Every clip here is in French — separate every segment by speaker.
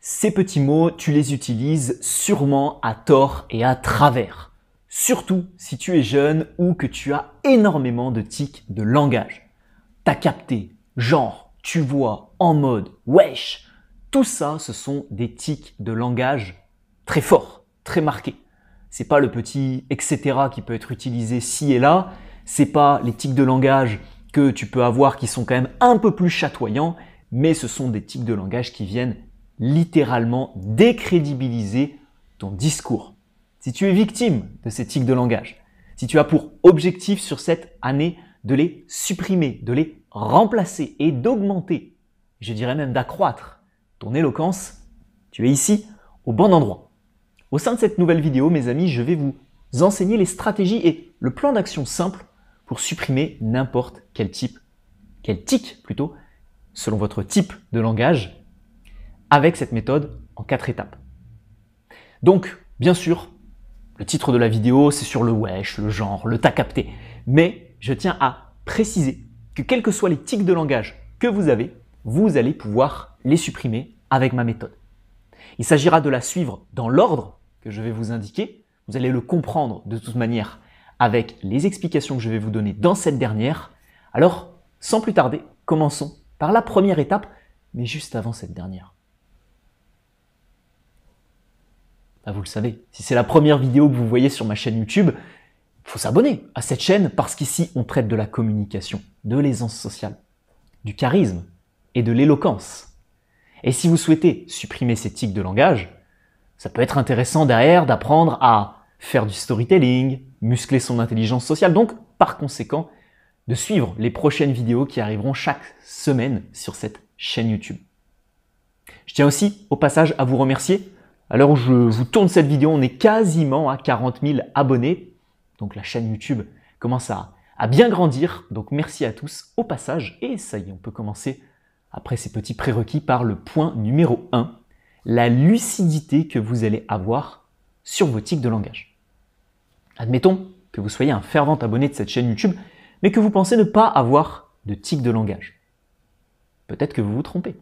Speaker 1: Ces petits mots, tu les utilises sûrement à tort et à travers. Surtout si tu es jeune ou que tu as énormément de tics de langage. T'as capté, genre, tu vois, en mode, wesh. Tout ça, ce sont des tics de langage très forts, très marqués. C'est pas le petit etc. qui peut être utilisé ci et là. C'est pas les tics de langage que tu peux avoir qui sont quand même un peu plus chatoyants, mais ce sont des tics de langage qui viennent littéralement décrédibiliser ton discours. Si tu es victime de ces tics de langage, si tu as pour objectif sur cette année de les supprimer, de les remplacer et d'augmenter, je dirais même d'accroître ton éloquence, tu es ici au bon endroit. Au sein de cette nouvelle vidéo, mes amis, je vais vous enseigner les stratégies et le plan d'action simple pour supprimer n'importe quel tic plutôt, selon votre type de langage, avec cette méthode en 4 étapes. Donc, bien sûr, le titre de la vidéo, c'est sur le wesh, le genre, le t'as capté. Mais je tiens à préciser que quels que soient les tics de langage que vous avez, vous allez pouvoir les supprimer avec ma méthode. Il s'agira de la suivre dans l'ordre que je vais vous indiquer. Vous allez le comprendre de toute manière avec les explications que je vais vous donner dans cette dernière. Alors, sans plus tarder, commençons par la première étape, mais juste avant cette dernière. Vous le savez, si c'est la première vidéo que vous voyez sur ma chaîne YouTube, il faut s'abonner à cette chaîne parce qu'ici, on traite de la communication, de l'aisance sociale, du charisme et de l'éloquence. Et si vous souhaitez supprimer ces tics de langage, ça peut être intéressant derrière d'apprendre à faire du storytelling, muscler son intelligence sociale, donc par conséquent, de suivre les prochaines vidéos qui arriveront chaque semaine sur cette chaîne YouTube. Je tiens aussi au passage à vous remercier. À l'heure où je vous tourne cette vidéo, on est quasiment à 40 000 abonnés. Donc la chaîne YouTube commence à bien grandir. Donc merci à tous au passage. Et ça y est, on peut commencer après ces petits prérequis par le point numéro 1, la lucidité que vous allez avoir sur vos tics de langage. Admettons que vous soyez un fervent abonné de cette chaîne YouTube, mais que vous pensez ne pas avoir de tics de langage. Peut-être que vous vous trompez.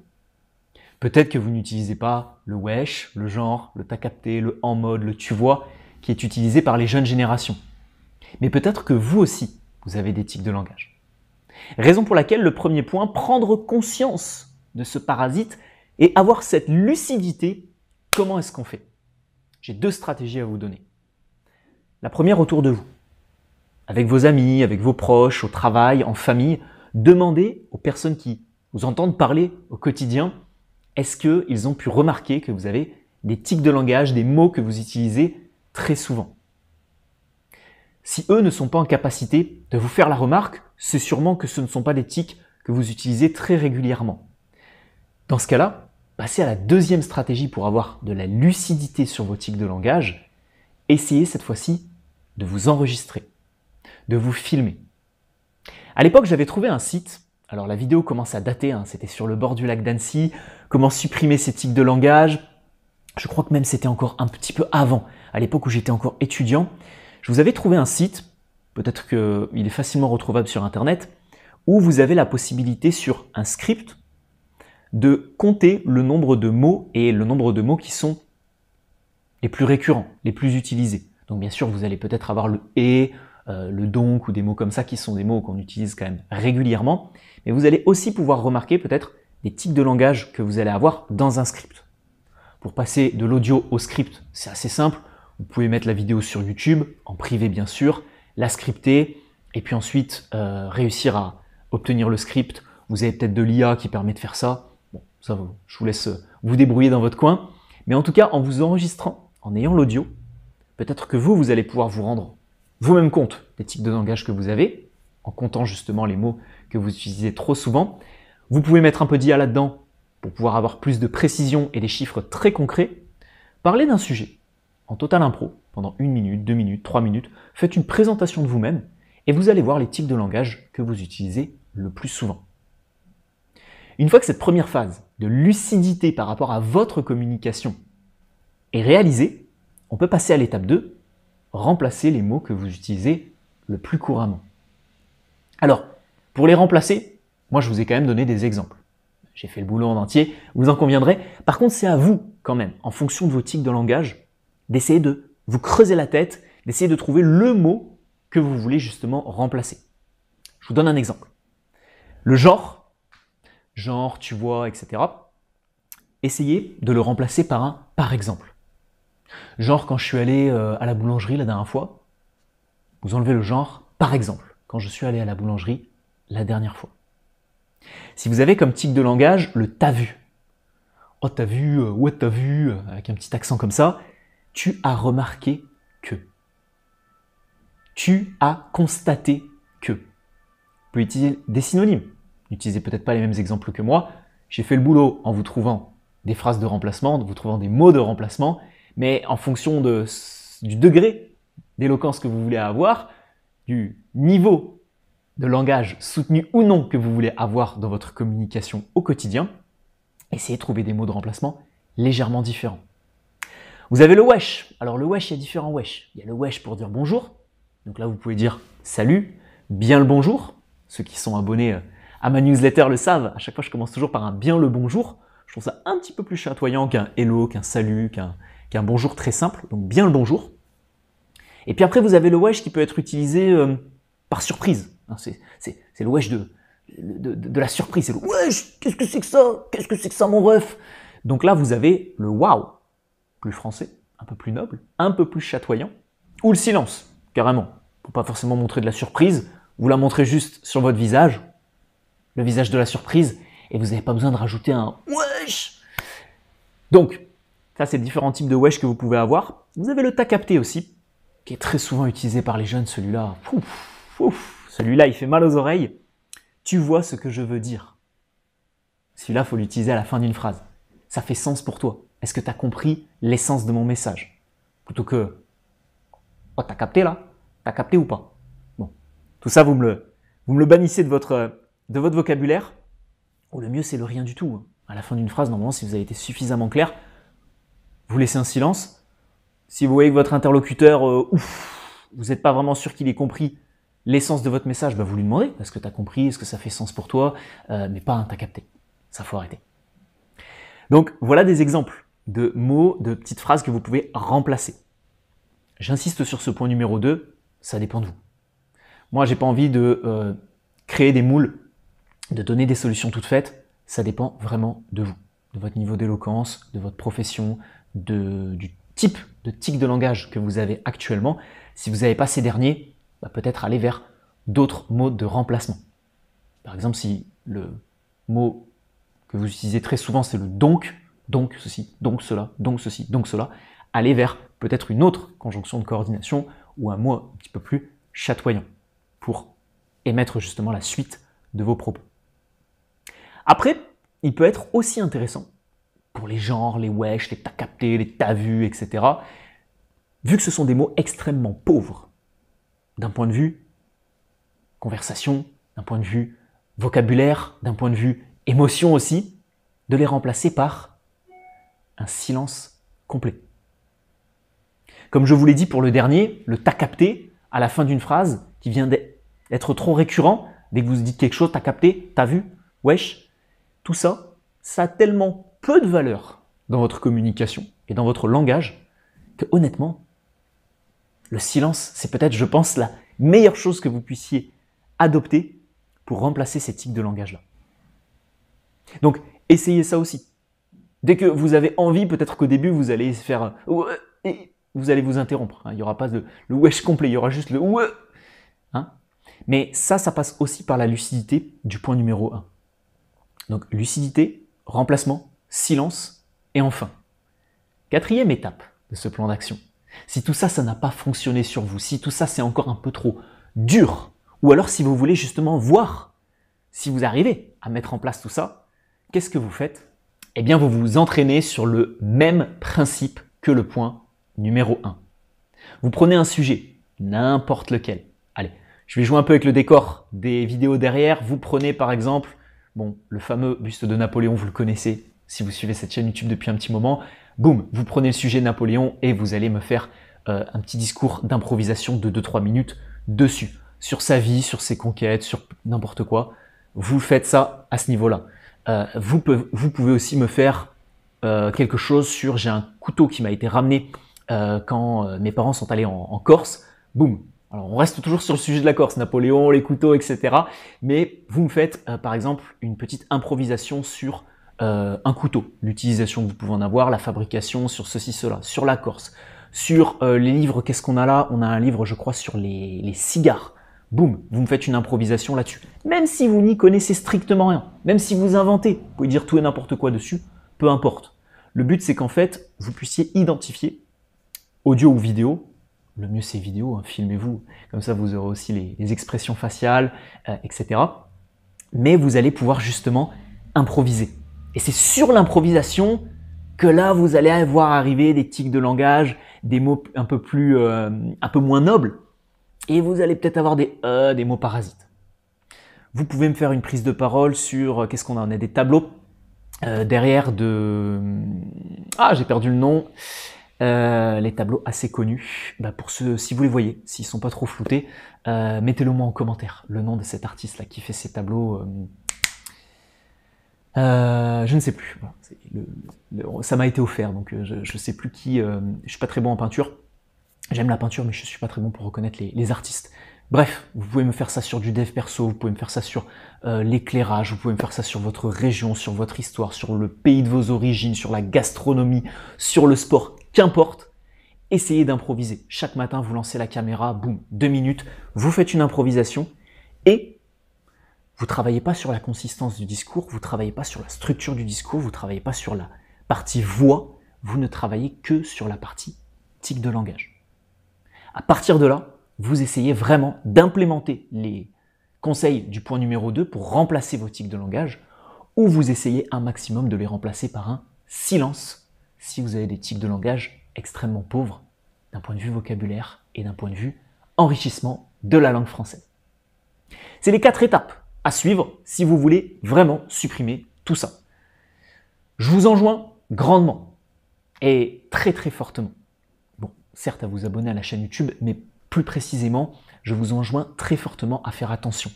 Speaker 1: Peut-être que vous n'utilisez pas le wesh, le genre, le t'as capté, le en mode, le tu vois, qui est utilisé par les jeunes générations. Mais peut-être que vous aussi, vous avez des tics de langage. Raison pour laquelle le premier point, prendre conscience de ce parasite et avoir cette lucidité, comment est-ce qu'on fait? J'ai 2 stratégies à vous donner. La première autour de vous. Avec vos amis, avec vos proches, au travail, en famille, demandez aux personnes qui vous entendent parler au quotidien, est-ce qu'ils ont pu remarquer que vous avez des tics de langage, des mots que vous utilisez très souvent? Si eux ne sont pas en capacité de vous faire la remarque, c'est sûrement que ce ne sont pas des tics que vous utilisez très régulièrement. Dans ce cas-là, passez à la deuxième stratégie pour avoir de la lucidité sur vos tics de langage. Essayez cette fois-ci de vous enregistrer, de vous filmer. À l'époque, j'avais trouvé un site. Alors la vidéo commence à dater, c'était sur le bord du lac d'Annecy, comment supprimer ces tics de langage. Je crois que même c'était encore un petit peu avant, à l'époque où j'étais encore étudiant. Je vous avais trouvé un site, peut-être qu'il est facilement retrouvable sur Internet, où vous avez la possibilité sur un script de compter le nombre de mots et le nombre de mots qui sont les plus récurrents, les plus utilisés. Donc bien sûr, vous allez peut-être avoir le « et », le donc ou des mots comme ça qui sont des mots qu'on utilise quand même régulièrement. Mais vous allez aussi pouvoir remarquer peut-être des tics de langage que vous allez avoir dans un script. Pour passer de l'audio au script, c'est assez simple. Vous pouvez mettre la vidéo sur YouTube, en privé bien sûr, la scripter et puis ensuite réussir à obtenir le script. Vous avez peut-être de l'IA qui permet de faire ça. Bon, ça, je vous laisse vous débrouiller dans votre coin. Mais en tout cas, en vous enregistrant, en ayant l'audio, peut-être que vous allez pouvoir vous rendre vous-même compte des tics de langage que vous avez, en comptant justement les mots que vous utilisez trop souvent. Vous pouvez mettre un peu d'IA là-dedans pour pouvoir avoir plus de précision et des chiffres très concrets. Parlez d'un sujet en total impro pendant 1 minute, 2 minutes, 3 minutes. Faites une présentation de vous-même et vous allez voir les tics de langage que vous utilisez le plus souvent. Une fois que cette première phase de lucidité par rapport à votre communication est réalisée, on peut passer à l'étape 2, remplacer les mots que vous utilisez le plus couramment. Alors, pour les remplacer, moi je vous ai quand même donné des exemples. J'ai fait le boulot en entier, vous en conviendrez. Par contre, c'est à vous quand même, en fonction de vos tics de langage, d'essayer de vous creuser la tête, d'essayer de trouver le mot que vous voulez justement remplacer. Je vous donne un exemple. Le genre, tu vois, etc. Essayez de le remplacer par un « par exemple ». Genre, quand je suis allé à la boulangerie la dernière fois, vous enlevez le genre « par exemple ». Quand je suis allé à la boulangerie la dernière fois. Si vous avez comme tic de langage le « t'as vu », oh t'as vu, ouais t'as vu, avec un petit accent comme ça, tu as remarqué que. Tu as constaté que. Vous pouvez utiliser des synonymes. N'utilisez peut-être pas les mêmes exemples que moi. J'ai fait le boulot en vous trouvant des phrases de remplacement, en vous trouvant des mots de remplacement, mais en fonction du degré d'éloquence que vous voulez avoir, du niveau de langage soutenu ou non que vous voulez avoir dans votre communication au quotidien, essayez de trouver des mots de remplacement légèrement différents. Vous avez le wesh. Alors le wesh, il y a différents wesh. Il y a le wesh pour dire bonjour. Donc là, vous pouvez dire salut, bien le bonjour. Ceux qui sont abonnés à ma newsletter le savent. À chaque fois, je commence toujours par un bien le bonjour. Je trouve ça un petit peu plus chatoyant qu'un hello, qu'un salut, qu'un bonjour très simple. Donc bien le bonjour. Et puis après, vous avez le wesh qui peut être utilisé par surprise. C'est le wesh de la surprise. C'est le wesh, qu'est-ce que c'est que ça? Qu'est-ce que c'est que ça, mon ref? Donc là, vous avez le waouh, plus français, un peu plus noble, un peu plus chatoyant. Ou le silence, carrément. Pour pas forcément montrer de la surprise, vous la montrez juste sur votre visage, le visage de la surprise, et vous n'avez pas besoin de rajouter un wesh. Donc, ça, c'est différents types de wesh que vous pouvez avoir. Vous avez le t'as capté aussi, qui est très souvent utilisé par les jeunes, celui-là. Celui-là, il fait mal aux oreilles. Tu vois ce que je veux dire. Celui-là, il faut l'utiliser à la fin d'une phrase. Ça fait sens pour toi. Est-ce que tu as compris l'essence de mon message? Plutôt que « Oh, t'as capté là? T'as capté ou pas ?» Bon, tout ça, vous me le bannissez de votre vocabulaire. Ou le mieux, c'est le rien du tout. À la fin d'une phrase, normalement, si vous avez été suffisamment clair, vous laissez un silence. Si vous voyez que votre interlocuteur, vous n'êtes pas vraiment sûr qu'il ait compris l'essence de votre message, vous lui demandez, est-ce que tu as compris, est-ce que ça fait sens pour toi, mais pas un t'as capté. Ça, faut arrêter. Donc, voilà des exemples de mots, de petites phrases que vous pouvez remplacer. J'insiste sur ce point numéro 2, ça dépend de vous. Moi, j'ai pas envie de créer des moules, de donner des solutions toutes faites, ça dépend vraiment de vous, de votre niveau d'éloquence, de votre profession, du type de tic de langage que vous avez actuellement. Si vous n'avez pas ces derniers, peut-être aller vers d'autres mots de remplacement. Par exemple, si le mot que vous utilisez très souvent, c'est le donc ceci, donc cela, donc ceci, donc cela, allez vers peut-être une autre conjonction de coordination ou un mot un petit peu plus chatoyant pour émettre justement la suite de vos propos. Après, il peut être aussi intéressant pour les genres, les wesh, les t'as capté, les t'as vu, etc. Vu que ce sont des mots extrêmement pauvres d'un point de vue conversation, d'un point de vue vocabulaire, d'un point de vue émotion aussi, de les remplacer par un silence complet. Comme je vous l'ai dit pour le dernier, le t'as capté à la fin d'une phrase qui vient d'être trop récurrent, dès que vous dites quelque chose, t'as capté, t'as vu, wesh, tout ça, ça a tellement peu de valeur dans votre communication et dans votre langage que honnêtement, le silence, c'est peut-être, je pense, la meilleure chose que vous puissiez adopter pour remplacer ces tics de langage-là. Donc, essayez ça aussi. Dès que vous avez envie, peut-être qu'au début, vous allez faire et vous allez vous interrompre. Il n'y aura pas le wesh complet, il y aura juste le ouais. Mais ça passe aussi par la lucidité du point numéro 1. Donc, lucidité, remplacement, silence et enfin. 4e étape de ce plan d'action. Si tout ça, ça n'a pas fonctionné sur vous, si tout ça, c'est encore un peu trop dur, ou alors si vous voulez justement voir si vous arrivez à mettre en place tout ça, qu'est-ce que vous faites? Eh bien, vous vous entraînez sur le même principe que le point numéro 1. Vous prenez un sujet, n'importe lequel. Allez, je vais jouer un peu avec le décor des vidéos derrière. Vous prenez par exemple, le fameux buste de Napoléon, vous le connaissez si vous suivez cette chaîne YouTube depuis un petit moment. Boum, vous prenez le sujet de Napoléon et vous allez me faire un petit discours d'improvisation de 2-3 minutes dessus, sur sa vie, sur ses conquêtes, sur n'importe quoi. Vous faites ça à ce niveau-là. Vous pouvez aussi me faire quelque chose sur j'ai un couteau qui m'a été ramené quand mes parents sont allés en Corse, boum. Alors on reste toujours sur le sujet de la Corse, Napoléon, les couteaux, etc. Mais vous me faites par exemple une petite improvisation sur un couteau, l'utilisation que vous pouvez en avoir, la fabrication, sur ceci, cela, sur la Corse, sur les livres, qu'est-ce qu'on a là? On a un livre, je crois, sur les cigares. Boum, vous me faites une improvisation là-dessus. Même si vous n'y connaissez strictement rien, même si vous inventez, vous pouvez dire tout et n'importe quoi dessus, peu importe. Le but, c'est qu'en fait, vous puissiez identifier, audio ou vidéo, le mieux c'est vidéo, hein, filmez-vous, comme ça vous aurez aussi les expressions faciales, etc. Mais vous allez pouvoir justement improviser. Et c'est sur l'improvisation que là, vous allez voir arriver des tics de langage, des mots un peu moins nobles, et vous allez peut-être avoir des mots parasites. Vous pouvez me faire une prise de parole sur, qu'est-ce qu'on a? On a des tableaux derrière de... Ah, j'ai perdu le nom. Les tableaux assez connus. Pour ceux, si vous les voyez, s'ils sont pas trop floutés, mettez-le moi en commentaire, le nom de cet artiste-là qui fait ces tableaux. Je ne sais plus. Voilà, ça m'a été offert, donc je ne sais plus qui. Je suis pas très bon en peinture. J'aime la peinture, mais je suis pas très bon pour reconnaître les artistes. Bref, vous pouvez me faire ça sur du dev perso, vous pouvez me faire ça sur l'éclairage, vous pouvez me faire ça sur votre région, sur votre histoire, sur le pays de vos origines, sur la gastronomie, sur le sport, qu'importe. Essayez d'improviser. Chaque matin, vous lancez la caméra, boum, 2 minutes, vous faites une improvisation et vous ne travaillez pas sur la consistance du discours, vous ne travaillez pas sur la structure du discours, vous ne travaillez pas sur la partie voix, vous ne travaillez que sur la partie tic de langage. À partir de là, vous essayez vraiment d'implémenter les conseils du point numéro 2 pour remplacer vos tics de langage, ou vous essayez un maximum de les remplacer par un silence si vous avez des tics de langage extrêmement pauvres d'un point de vue vocabulaire et d'un point de vue enrichissement de la langue française. C'est les 4 étapes à suivre si vous voulez vraiment supprimer tout ça. Je vous enjoins grandement et très très fortement, bon, certes à vous abonner à la chaîne YouTube, mais plus précisément, je vous enjoins très fortement à faire attention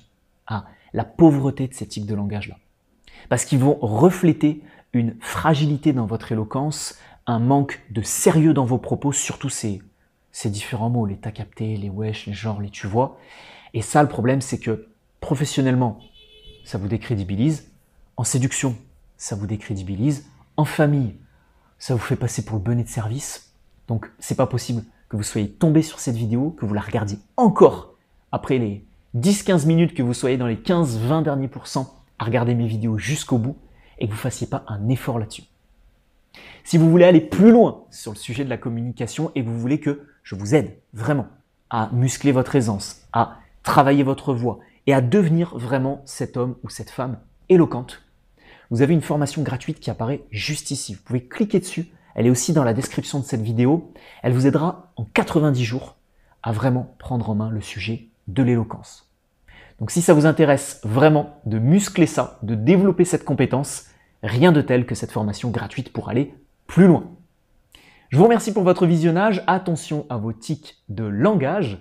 Speaker 1: à la pauvreté de ces tics de langage-là. Parce qu'ils vont refléter une fragilité dans votre éloquence, un manque de sérieux dans vos propos, surtout ces différents mots, les t'as capté, les wesh, les genres, les tu vois. Et ça, le problème, c'est que professionnellement, ça vous décrédibilise. En séduction, ça vous décrédibilise. En famille, ça vous fait passer pour le bonnet de service. Donc, c'est pas possible que vous soyez tombé sur cette vidéo, que vous la regardiez encore après les 10-15 minutes, que vous soyez dans les 15-20 derniers pourcents à regarder mes vidéos jusqu'au bout et que vous ne fassiez pas un effort là-dessus. Si vous voulez aller plus loin sur le sujet de la communication et que vous voulez que je vous aide vraiment à muscler votre aisance, à travailler votre voix et à devenir vraiment cet homme ou cette femme éloquente, vous avez une formation gratuite qui apparaît juste ici. Vous pouvez cliquer dessus. Elle est aussi dans la description de cette vidéo. Elle vous aidera en 90 jours à vraiment prendre en main le sujet de l'éloquence. Donc si ça vous intéresse vraiment de muscler ça, de développer cette compétence, rien de tel que cette formation gratuite pour aller plus loin. Je vous remercie pour votre visionnage. Attention à vos tics de langage.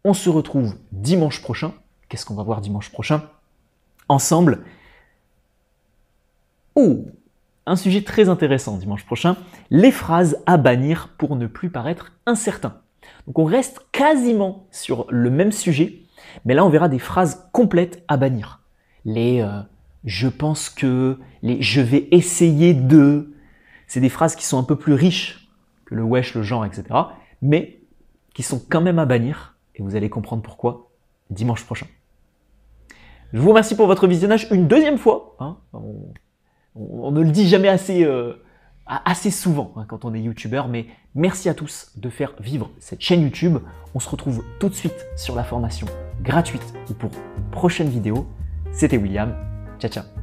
Speaker 1: On se retrouve dimanche prochain. Qu'est-ce qu'on va voir dimanche prochain? Ensemble. Un sujet très intéressant dimanche prochain, les phrases à bannir pour ne plus paraître incertain. Donc on reste quasiment sur le même sujet, mais là on verra des phrases complètes à bannir. Les je pense que, les je vais essayer de, c'est des phrases qui sont un peu plus riches que le wesh, le genre, etc. mais qui sont quand même à bannir, et vous allez comprendre pourquoi dimanche prochain. Je vous remercie pour votre visionnage une deuxième fois. On ne le dit jamais assez souvent quand on est youtubeur, mais merci à tous de faire vivre cette chaîne YouTube. On se retrouve tout de suite sur la formation gratuite ou pour une prochaine vidéo. C'était William. Ciao, ciao.